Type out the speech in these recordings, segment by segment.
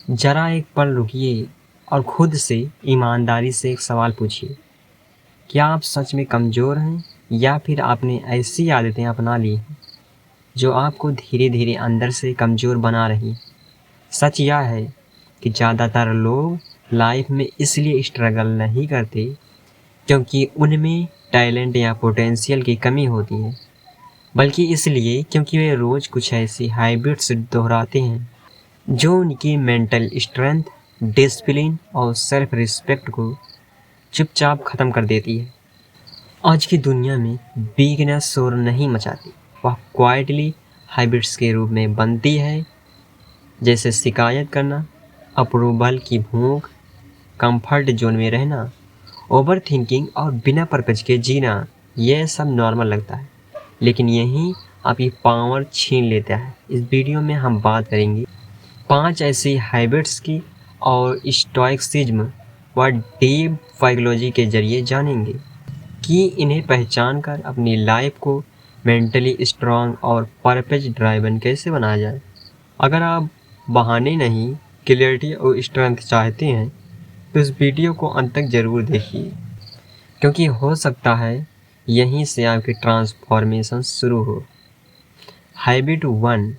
जरा एक पल रुकिए और खुद से ईमानदारी से एक सवाल पूछिए, क्या आप सच में कमज़ोर हैं या फिर आपने ऐसी आदतें अपना ली हैं जो आपको धीरे धीरे अंदर से कमज़ोर बना रही। सच यह है कि ज़्यादातर लोग लाइफ में इसलिए स्ट्रगल नहीं करते क्योंकि उनमें टैलेंट या पोटेंशियल की कमी होती है, बल्कि इसलिए क्योंकि वे रोज़ कुछ ऐसी हैबिट्स दोहराते हैं जो उनकी मेंटल स्ट्रेंथ, डिसिप्लिन और सेल्फ रिस्पेक्ट को चुपचाप ख़त्म कर देती है। आज की दुनिया में वीकनेस शोर नहीं मचाती, वह क्वाइटली हैबिट्स के रूप में बनती है, जैसे शिकायत करना, अप्रूवल की भूख, कंफर्ट जोन में रहना, ओवर थिंकिंग और बिना पर्पज के जीना। यह सब नॉर्मल लगता है, लेकिन यही आपकी पावर छीन लेता है। इस वीडियो में हम बात करेंगे 5 ऐसी हैबिट्स की और स्टोइसिज्म व डीप साइकोलॉजी के जरिए जानेंगे कि इन्हें पहचान कर अपनी लाइफ को मेंटली स्ट्रांग और पर्पज ड्राइवन कैसे बनाया जाए। अगर आप बहाने नहीं, क्लैरिटी और स्ट्रेंथ चाहते हैं तो इस वीडियो को अंत तक ज़रूर देखिए, क्योंकि हो सकता है यहीं से आपकी ट्रांसफॉर्मेशन शुरू हो। हैबिट 1,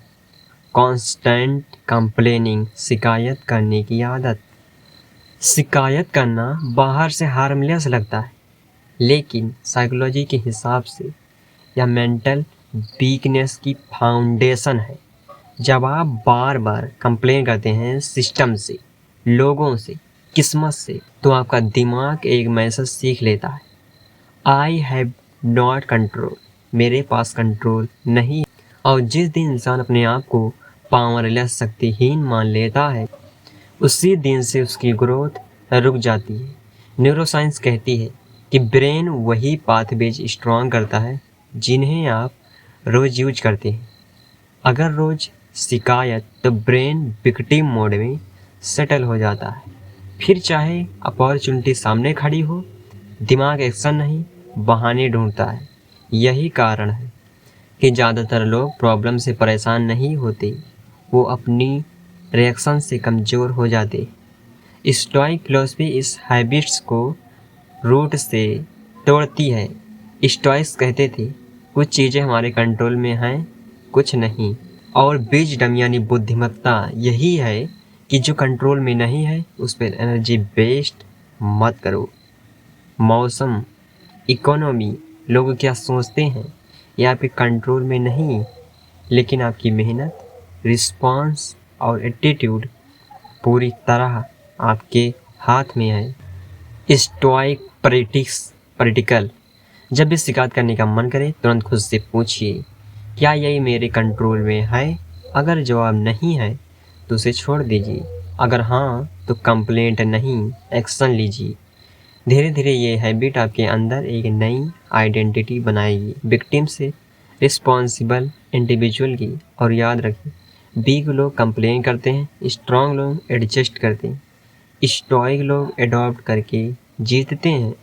कांस्टेंट कंप्लेनिंग, शिकायत करने की आदत। शिकायत करना बाहर से हार्मलेस लगता है, लेकिन साइकोलॉजी के हिसाब से यह मेंटल वीकनेस की फाउंडेशन है। जब आप बार बार कंप्लेन करते हैं सिस्टम से, लोगों से, किस्मत से, तो आपका दिमाग एक मैसेज सीख लेता है, आई हैव नॉट कंट्रोल, मेरे पास कंट्रोल नहीं। और जिस दिन इंसान अपने आप को पावरलेस, शक्तिहीन मान लेता है, उसी दिन से उसकी ग्रोथ रुक जाती है। न्यूरोसाइंस कहती है कि ब्रेन वही पाथवेज स्ट्रॉन्ग करता है जिन्हें आप रोज़ यूज करते हैं। अगर रोज़ शिकायत, तो ब्रेन विक्टिम मोड में सेटल हो जाता है। फिर चाहे अपॉर्चुनिटी सामने खड़ी हो, दिमाग एक्शन नहीं, बहाने ढूंढता है। यही कारण है कि ज़्यादातर लोग प्रॉब्लम से परेशान नहीं होते, वो अपनी रिएक्शन से कमज़ोर हो जाते। स्टोइक फिलॉसफी इस हैबिट्स को रूट से तोड़ती है। स्टोइक्स कहते थे, कुछ चीज़ें हमारे कंट्रोल में हैं, कुछ नहीं। और विजडम यानी बुद्धिमत्ता यही है कि जो कंट्रोल में नहीं है उस पर एनर्जी वेस्ट मत करो। मौसम, इकोनॉमी, लोग क्या सोचते हैं, ये आपके कंट्रोल में नहीं, लेकिन आपकी मेहनत, रिस्पॉन्स और एटीट्यूड पूरी तरह आपके हाथ में है। स्टोइक प्रैक्टिकल, जब भी शिकायत करने का मन करे तुरंत खुद से पूछिए, क्या यही मेरे कंट्रोल में है? अगर जवाब नहीं है तो उसे छोड़ दीजिए, अगर हाँ तो कंप्लेंट नहीं, एक्शन लीजिए। धीरे धीरे ये हैबिट आपके अंदर एक नई आइडेंटिटी बनाएगी, विक्टिम से रिस्पॉन्सिबल इंडिविजुअल की। और याद रखिए, वीक लोग कंप्लेन करते हैं, स्ट्रॉन्ग लोग एडजस्ट करते हैं, स्टोइक लोग एडॉप्ट करके जीतते हैं।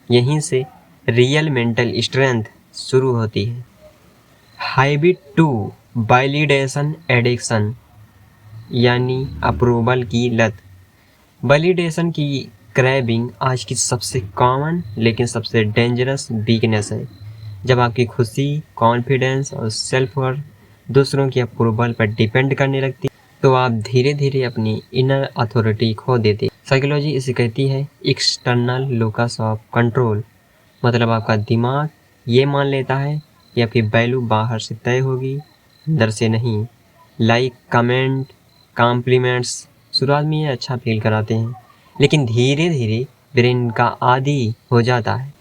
यहीं से रियल मेंटल स्ट्रेंथ शुरू होती है। हैबिट 2, वैलिडेशन एडिक्शन यानी अप्रूवल की लत। वैलिडेशन की क्रैविंग आज की सबसे कॉमन लेकिन सबसे डेंजरस वीकनेस है। जब आपकी खुशी, कॉन्फिडेंस और सेल्फ वर्थ दूसरों की अप्रूवल पर डिपेंड करने लगती, तो आप धीरे धीरे अपनी इनर अथॉरिटी खो देते। साइकोलॉजी इसे कहती है एक्सटर्नल लोकस ऑफ कंट्रोल, मतलब आपका दिमाग ये मान लेता है कि आपकी वैल्यू बाहर से तय होगी, अंदर से नहीं। लाइक, कमेंट, कॉम्प्लीमेंट्स शुरुआत में ये अच्छा फील कराते हैं, लेकिन धीरे धीरे ब्रेन का आदी हो जाता है।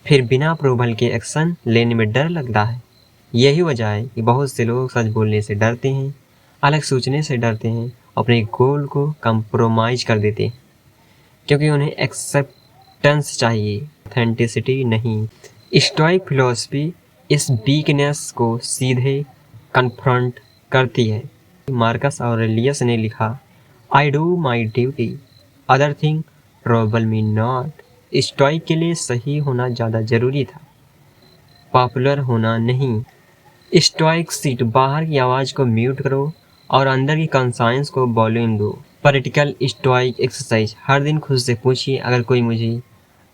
फिर बिना अप्रूवल के एक्शन लेने में डर लगता है। यही वजह है कि बहुत से लोग सच बोलने से डरते हैं, अलग सोचने से डरते हैं, अपने गोल को कंप्रोमाइज कर देते हैं, क्योंकि उन्हें एक्सेप्टेंस चाहिए, ऑथेंटिसिटी नहीं। स्टोइक फिलॉसफी इस वीकनेस को सीधे कन्फ्रंट करती है। मार्कस ऑरेलियस ने लिखा, I do my duty, other thing trouble me not. Stoic के लिए सही होना ज़्यादा ज़रूरी था, पॉपुलर होना नहीं। स्टोइक सीट, बाहर की आवाज़ को म्यूट करो और अंदर की कॉन्साइंस को वॉल्यूम दो। प्रैक्टिकल स्टोइक एक्सरसाइज, हर दिन खुद से पूछिए, अगर कोई मुझे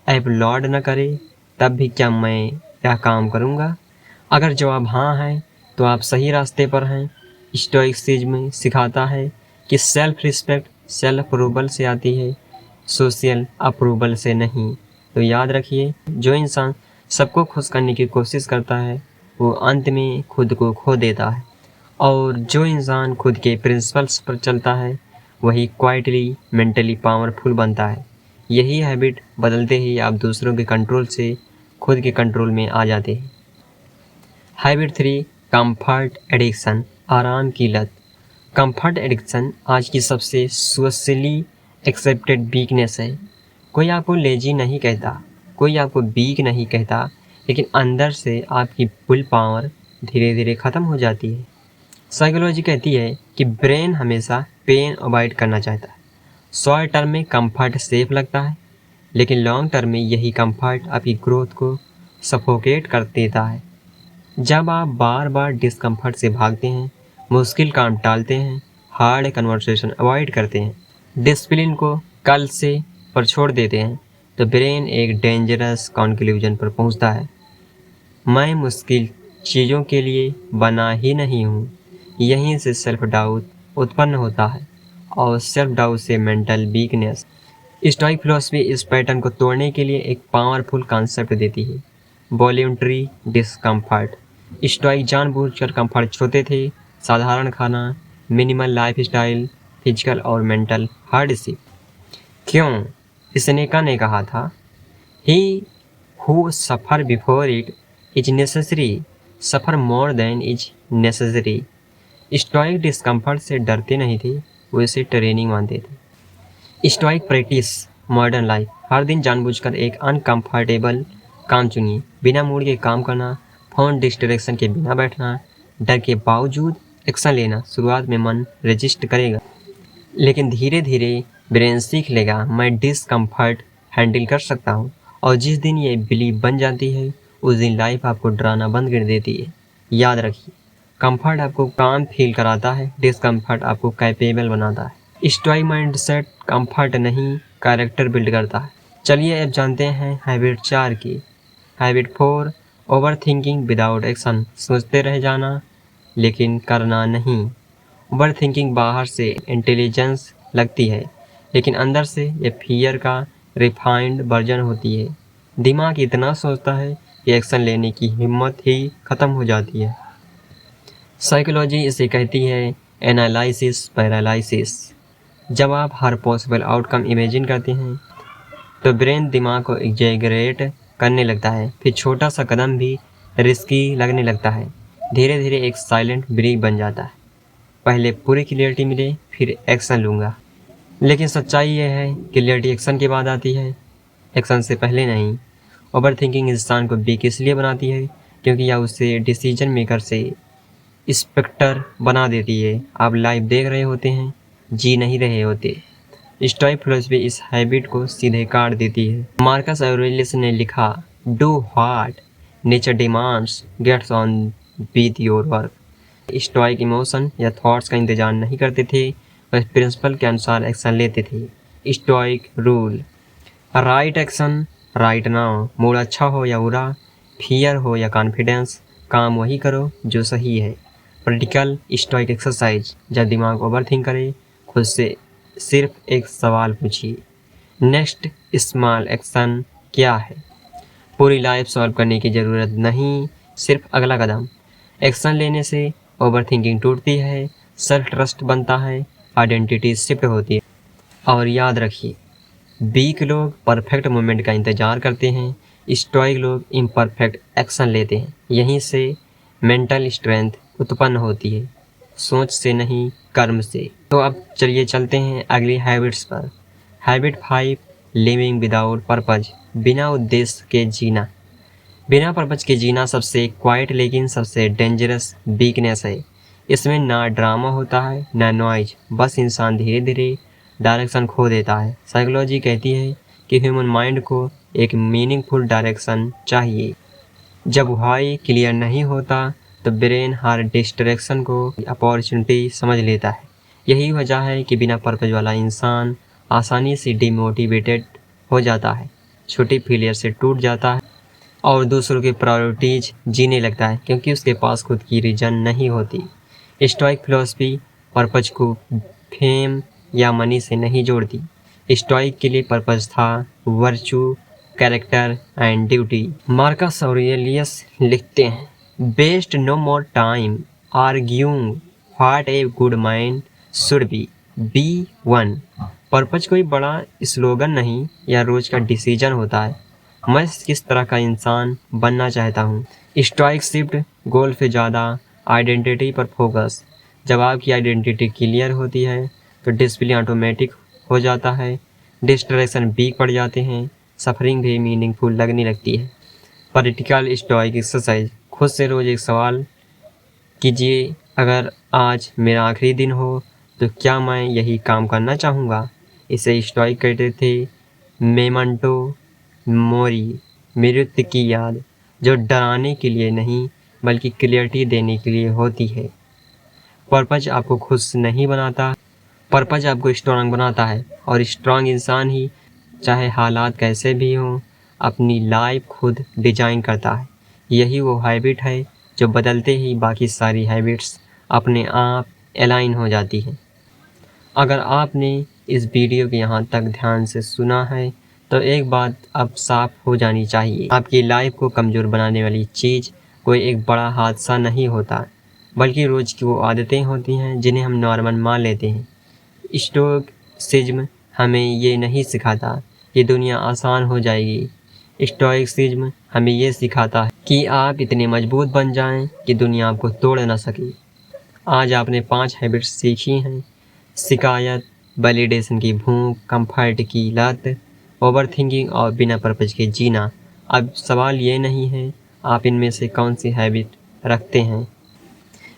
अपलॉड न करे तब भी क्या मैं यह काम करूँगा? अगर जवाब हाँ है तो आप सही रास्ते पर हैं। स्टोइसिज्म सिखाता है कि सेल्फ रिस्पेक्ट सेल्फ अप्रूवल से आती है, सोशल अप्रूवल से नहीं। तो याद रखिए, जो इंसान सबको खुश करने की कोशिश करता है वो अंत में खुद को खो देता है, और जो इंसान खुद के प्रिंसिपल्स पर चलता है वही क्वाइटली मेंटली पावरफुल बनता है। यही हैबिट बदलते ही आप दूसरों के कंट्रोल से खुद के कंट्रोल में आ जाते हैं। हैबिट 3, कंफर्ट एडिक्शन, आराम की लत। कंफर्ट एडिक्शन आज की सबसे सोशली एक्सेप्टेड वीकनेस है। कोई आपको लेजी नहीं कहता, कोई आपको वीक नहीं कहता, लेकिन अंदर से आपकी विल पावर धीरे धीरे ख़त्म हो जाती है। साइकोलॉजी कहती है कि ब्रेन हमेशा पेन अवॉइड करना चाहता है। शॉर्ट टर्म में कंफर्ट सेफ लगता है, लेकिन लॉन्ग टर्म में यही कंफर्ट आपकी ग्रोथ को सफोकेट कर देता है। जब आप बार बार डिस्कम्फर्ट से भागते हैं, मुश्किल काम टालते हैं, हार्ड कन्वर्सेशन अवॉइड करते हैं, डिसिप्लिन को कल से पर छोड़ देते हैं, तो ब्रेन एक डेंजरस कंक्लूजन पर पहुंचता है, मैं मुश्किल चीज़ों के लिए बना ही नहीं हूँ। यहीं से सेल्फ डाउट उत्पन्न होता है, और सेल्फ डाउट से मेंटल वीकनेस। स्टोइक फिलॉसफी इस पैटर्न को तोड़ने के लिए एक पावरफुल कॉन्सेप्ट देती है, वॉलंटरी डिस्कम्फर्ट। स्टोइक जानबूझकर कंफर्ट छोड़ते थे, साधारण खाना, मिनिमल लाइफस्टाइल, फिजिकल और मेंटल हार्डशिप। क्यों? सेनेका ने कहा था, he who suffer before it is necessary suffer more than is necessary. Stoic discomfort से डरते नहीं थे, वो इसे ट्रेनिंग मानते थे। स्टोइक प्रैक्टिस मॉडर्न लाइफ, हर दिन जानबूझकर एक अनकंफर्टेबल काम चुनिए, बिना मूड के काम करना, फोन डिस्ट्रैक्शन के बिना बैठना, डर के बावजूद एक्शन लेना। शुरुआत में मन रेजिस्ट करेगा, लेकिन धीरे धीरे ब्रेन सीख लेगा, मैं डिस्कम्फर्ट हैंडल कर सकता हूँ। और जिस दिन ये बिलीव बन जाती है, उस दिन लाइफ आपको डराना बंद कर देती है। याद रखिए, कंफर्ट आपको काम फील कराता है, डिस्कम्फर्ट आपको कैपेबल बनाता है। स्टोइक माइंडसेट कंफर्ट नहीं, कैरेक्टर बिल्ड करता है। चलिए अब जानते हैं हैबिट 4 की। Habit 4, over thinking without action, सोचते रह जाना लेकिन करना नहीं। ओवर थिंकिंग बाहर से इंटेलिजेंस लगती है, लेकिन अंदर से ये फियर का रिफाइंड वर्जन होती है। दिमाग इतना सोचता है कि एक्शन लेने की हिम्मत ही खत्म हो जाती है। साइकोलॉजी इसे कहती है एनालिसिस पैरालिसिस। जब आप हर पॉसिबल आउटकम इमेजिन करते हैं तो ब्रेन दिमाग को एग्जैगरेट करने लगता है, फिर छोटा सा कदम भी रिस्की लगने लगता है। धीरे धीरे एक साइलेंट ब्रेक बन जाता है, पहले पूरी क्लियरिटी मिले फिर एक्शन लूँगा। लेकिन सच्चाई यह है, क्लियरिटी एक्शन के बाद आती है, एक्शन से पहले नहीं। ओवर थिंकिंग इंसान को वीक इसलिए बनाती है क्योंकि यह उसे डिसीजन मेकर से स्पेक्टर बना देती है। आप लाइव देख रहे होते हैं, जी नहीं रहे होते। स्टोइक फिलॉसफी इस हैबिट को सीधे काट देती है। मार्कस ऑरेलियस ने लिखा, do what nature demands, gets on with your work. Stoic emotion या थॉट्स का इंतजार नहीं करते थे, वह प्रिंसिपल के अनुसार एक्शन लेते थे। Stoic rule, right action right now. Mood अच्छा हो या बुरा, फियर हो या कॉन्फिडेंस, काम वही करो जो सही है। प्रैक्टिकल स्टोइक एक्सरसाइज, जब दिमाग ओवरथिंक करे, खुद से सिर्फ एक सवाल पूछिए, नेक्स्ट स्मॉल एक्शन क्या है? पूरी लाइफ सॉल्व करने की ज़रूरत नहीं, सिर्फ अगला कदम। एक्शन लेने से ओवरथिंकिंग टूटती है, सेल्फ ट्रस्ट बनता है, आइडेंटिटी शिफ्ट होती है। और याद रखिए, वीक लोग परफेक्ट मोमेंट का इंतज़ार करते हैं, स्टोइक लोग इम्परफेक्ट एक्शन लेते हैं। यहीं से मेंटल स्ट्रेंथ उत्पन्न होती है, सोच से नहीं कर्म से। तो अब चलिए चलते हैं अगली हैबिट्स पर। हैबिट 5, लिविंग विदाउट पर्पज, बिना उद्देश्य के जीना। बिना पर्पज के जीना सबसे क्वाइट लेकिन सबसे डेंजरस वीकनेस है। इसमें ना ड्रामा होता है ना नॉइज, बस इंसान धीरे धीरे डायरेक्शन खो देता है। साइकोलॉजी कहती है कि ह्यूमन माइंड को एक मीनिंगफुल डायरेक्शन चाहिए। जब व्हाई क्लियर नहीं होता तो ब्रेन हर डिस्ट्रैक्शन को अपॉर्चुनिटी समझ लेता है। यही वजह है कि बिना पर्पज वाला इंसान आसानी से डिमोटिवेटेड हो जाता है, छोटी फेलियर से टूट जाता है और दूसरों की प्रायोरिटीज जीने लगता है, क्योंकि उसके पास खुद की रीजन नहीं होती। स्टोइक फिलॉसफी पर्पज को फेम या मनी से नहीं जोड़ती। स्टोइक के लिए पर्पज था virtue, character and duty. Marcus Aurelius लिखते हैं, waste no more time arguing what a good mind should be one. Purpose कोई बड़ा स्लोगन नहीं या रोज का डिसीजन होता है, मैं किस तरह का इंसान बनना चाहता हूँ। स्टोइक शिफ्ट गोल से ज़्यादा आइडेंटिटी पर फोकस। जब आपकी आइडेंटिटी क्लियर होती है तो डिसिप्लिन ऑटोमेटिक हो जाता है, डिस्ट्रैक्शन वीक पड़ जाते हैं, सफरिंग भी मीनिंगफुल लगने लगती है। Practical stoic exercise. खुद से रोज एक सवाल कीजिए, अगर आज मेरा आखिरी दिन हो तो क्या मैं यही काम करना चाहूँगा। इसे स्टोइक कहते थे मेमेंटो मोरी, मृत्यु की याद, जो डराने के लिए नहीं बल्कि क्लियरिटी देने के लिए होती है। पर्पज आपको खुश नहीं बनाता, पर्पज आपको स्ट्रांग बनाता है, और स्ट्रांग इंसान ही चाहे हालात कैसे भी हों अपनी लाइफ खुद डिजाइन करता है। यही वो हैबिट है जो बदलते ही बाकी सारी हैबिट्स अपने आप अलाइन हो जाती हैं। अगर आपने इस वीडियो को यहाँ तक ध्यान से सुना है तो एक बात अब साफ हो जानी चाहिए, आपकी लाइफ को कमज़ोर बनाने वाली चीज़ कोई एक बड़ा हादसा नहीं होता, बल्कि रोज़ की वो आदतें होती हैं जिन्हें हम नॉर्मल मान लेते हैं। स्टोइसिज्म हमें ये नहीं सिखाता ये दुनिया आसान हो जाएगी। स्टोइसिज्म हमें ये सिखाता है कि आप इतने मजबूत बन जाएं कि दुनिया आपको तोड़ ना सके। आज आपने 5 हैबिट्स सीखी हैं, शिकायत, वैलिडेशन की भूख, कंफर्ट की लत, ओवरथिंकिंग और बिना पर्पज के जीना। अब सवाल ये नहीं है आप इनमें से कौन सी हैबिट रखते हैं,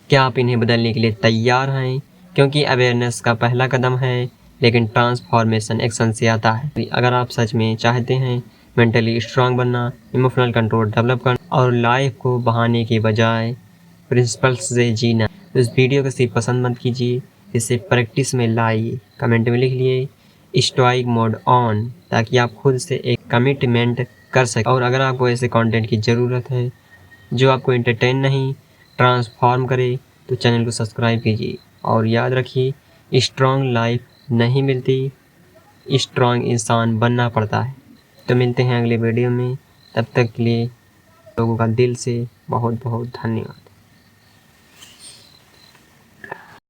क्या आप इन्हें बदलने के लिए तैयार हैं, क्योंकि अवेयरनेस का पहला कदम है लेकिन ट्रांसफॉर्मेशन एक्शन से आता है। अगर आप सच में चाहते हैं मेंटली स्ट्रांग बनना, इमोशनल कंट्रोल डेवलप करना और लाइफ को बहाने के बजाय प्रिंसिपल्स से जीना, तो इस वीडियो को सिर्फ पसंद मत कीजिए, इसे प्रैक्टिस में लाइए। कमेंट में लिख लिए स्टोइक मोड ऑन, ताकि आप खुद से एक कमिटमेंट कर सकें। और अगर आपको ऐसे कंटेंट की ज़रूरत है जो आपको एंटरटेन नहीं ट्रांसफॉर्म करे तो चैनल को सब्सक्राइब कीजिए। और याद रखिए स्ट्रॉन्ग लाइफ नहीं मिलती, स्ट्रॉन्ग इंसान बनना पड़ता है। तो मिलते हैं अगले वीडियो में, तब तक के लिए लोगों का दिल से बहुत बहुत धन्यवाद।